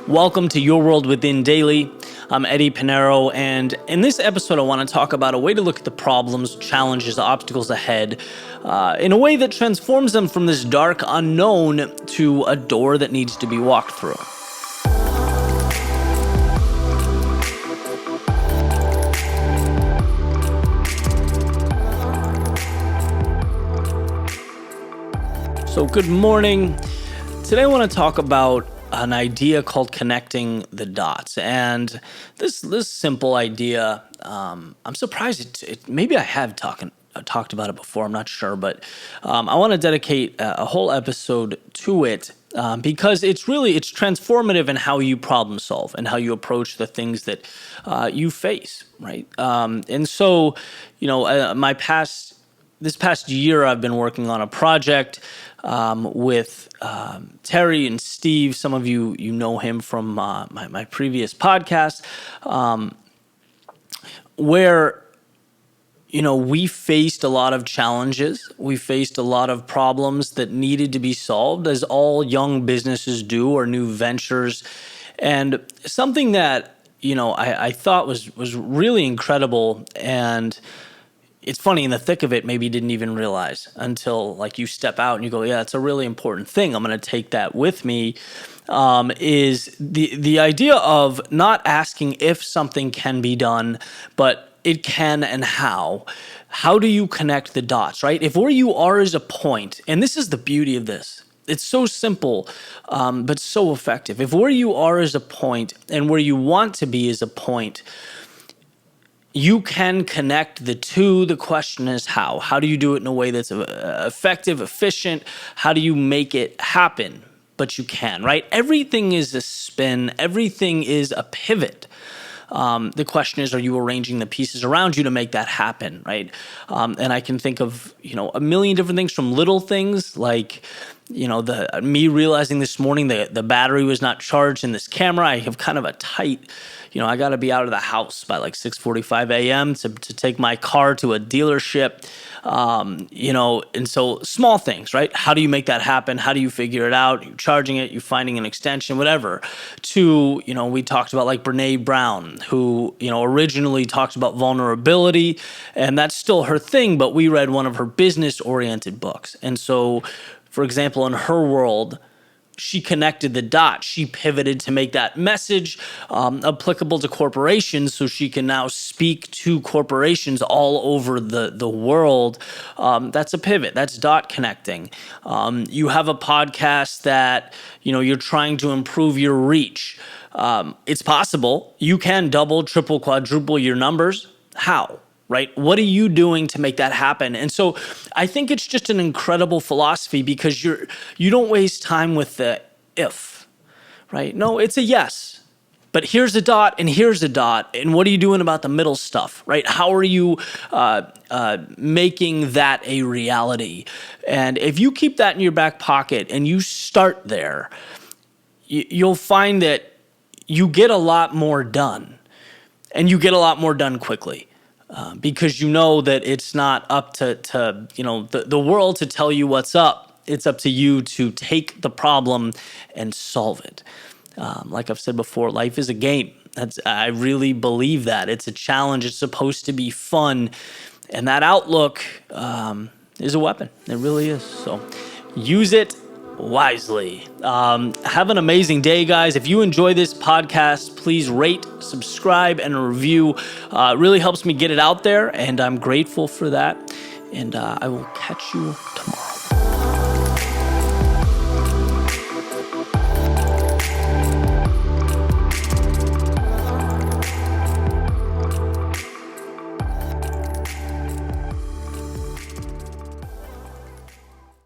Welcome to Your World Within Daily. I'm Eddie Pinero, and in this episode, I want to talk about a way to look at the problems, challenges, obstacles ahead in a way that transforms them from this dark unknown to a door that needs to be walked through. So, good morning. Today, I want to talk about an idea called connecting the dots. And this simple idea, I'm surprised maybe I have talked about it before, I'm not sure, but I want to dedicate a whole episode to it because it's transformative in how you problem solve and how you approach the things that you face, right? And so, this past year, I've been working on a project with Terry and Steve. Some of you know him from my previous podcast, where we faced a lot of challenges. We faced a lot of problems that needed to be solved, as all young businesses do, or new ventures. And something that I thought was really incredible, and it's funny, in the thick of it, maybe you didn't even realize until you step out and you go, yeah, it's a really important thing. I'm going to take that with me. Is the idea of not asking if something can be done, but it can and how. How do you connect the dots, right? If where you are is a point, and this is the beauty of this, it's so simple, but so effective. If where you are is a point and where you want to be is a point, you can connect the two. The question is how. How do you do it in a way that's effective, efficient? How do you make it happen? But you can, right? Everything is a spin. Everything is a pivot. The question is, are you arranging the pieces around you to make that happen, right? And I can think of, a million different things, from little things like, me realizing this morning that the battery was not charged in this camera. I have kind of a tight, I got to be out of the house by 6:45 a.m. to take my car to a dealership, and so small things, right? How do you make that happen? How do you figure it out? You're charging it, you're finding an extension, whatever. To, we talked about Brene Brown, who, originally talked about vulnerability, and that's still her thing, but we read one of her business-oriented books. And so, for example, in her world, she connected the dots. She pivoted to make that message applicable to corporations, so she can now speak to corporations all over the world. That's a pivot. That's dot connecting. You have a podcast that, you're trying to improve your reach. It's possible. You can double, triple, quadruple your numbers. How? Right? What are you doing to make that happen? And so I think it's just an incredible philosophy, because you don't waste time with the if, right? No, it's a yes. But here's a dot and here's a dot. And what are you doing about the middle stuff, right? How are you making that a reality? And if you keep that in your back pocket and you start there, you'll find that you get a lot more done, and you get a lot more done quickly. Because you know that it's not up to the world to tell you what's up. It's up to you to take the problem and solve it. Like I've said before, life is a game. I really believe that. It's a challenge. It's supposed to be fun. And that outlook is a weapon. It really is. So use it wisely. Have an amazing day, guys. If you enjoy this podcast, please rate, subscribe, and review. It really helps me get it out there, and I'm grateful for that. And I will catch you